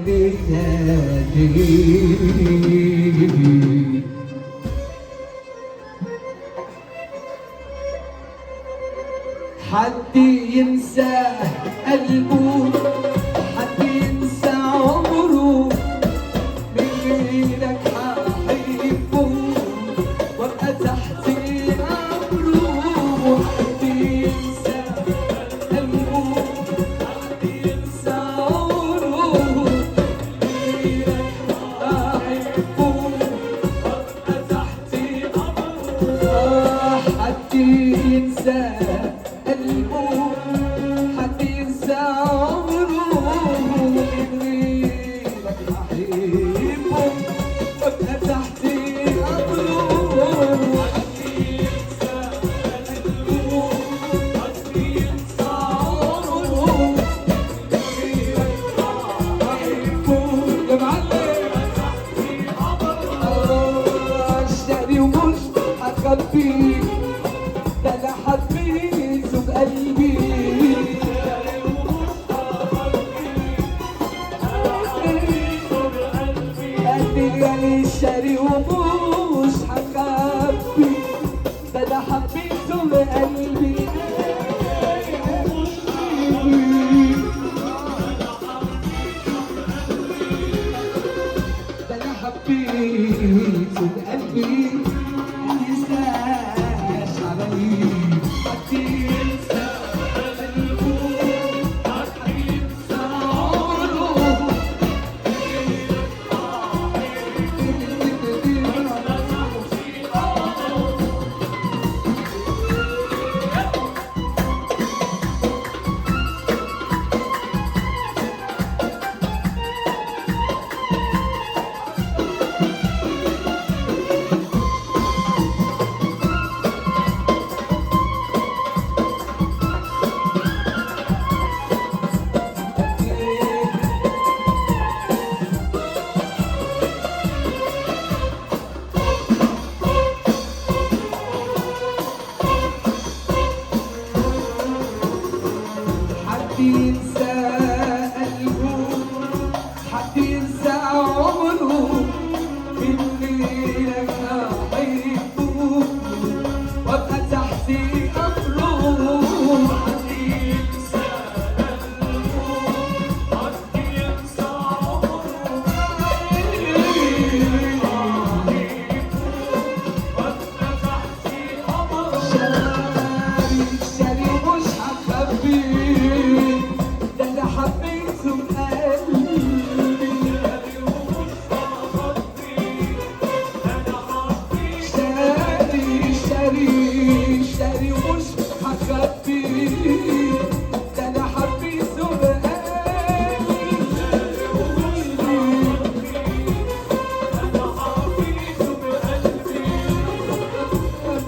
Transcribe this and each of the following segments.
حد ينسى قلبه، حد ينسى عمره، من غيرك هحبه وابقى تحت امره. حد ينسى قلبه، حد ينسى عمره، من غيرك هحبه وابقى تحت امره. حد ينسى قلبه، حد ينسى عمره، من غيرك هحبه وابقى تحت امره. حد ينسى قلبه، حد ينسى عمره، من غيرك هحبه يا معلم تحت امره. اشتري ومش هخبيه، ده انا حبيته بقلبي. قلبي يعني شاري ومش هخبي، ده انا حبيته بقلبي. ده انا حبيته بقلبي، مينساش علي. حد ينسى قلبه، حد ينسى عمره، حد ينسى قلبه، حد ينسى عمره، من غيرك هحبه وابقى تحت امره. حد ينسى قلبه، حد ينسى عمره، وابقى تحت امره. شاري مش هخبيه، ده انا حبيته بقلبي. شاري مش هخبيه، ده انا حبيته بقلبي.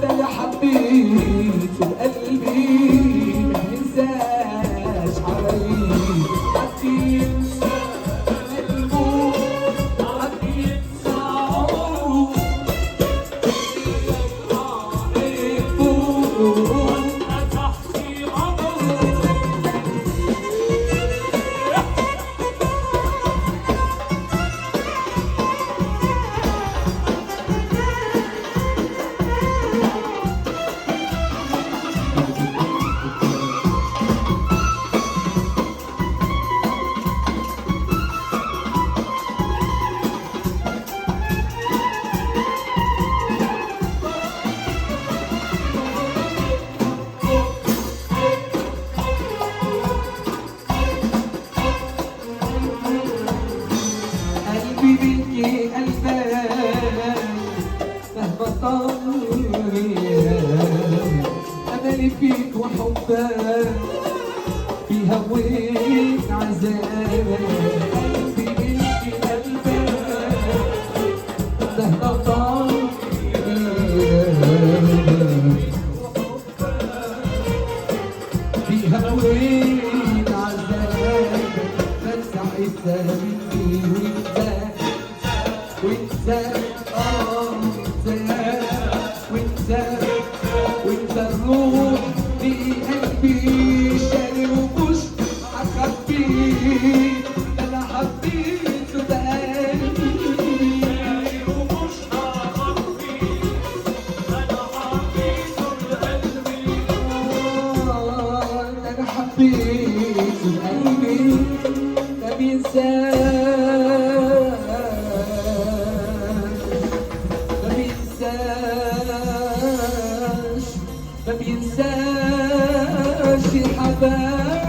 ده انا حبيته بقلبي، مينساش علي. حد ينسى قلبه، حد ينسى عمره، وابقى تحت امره. قلبي بيكي قلبان، مهما طال غياب املي فيك وحبك، في هواك عذاب. قلبي بيكي قلبان، مهما طال غياب في هواك عذاب. فساعتها مني وانت وانت الروح في قلبي. شاري ومش هخبيه، ده انا حبيت انساش حبايبي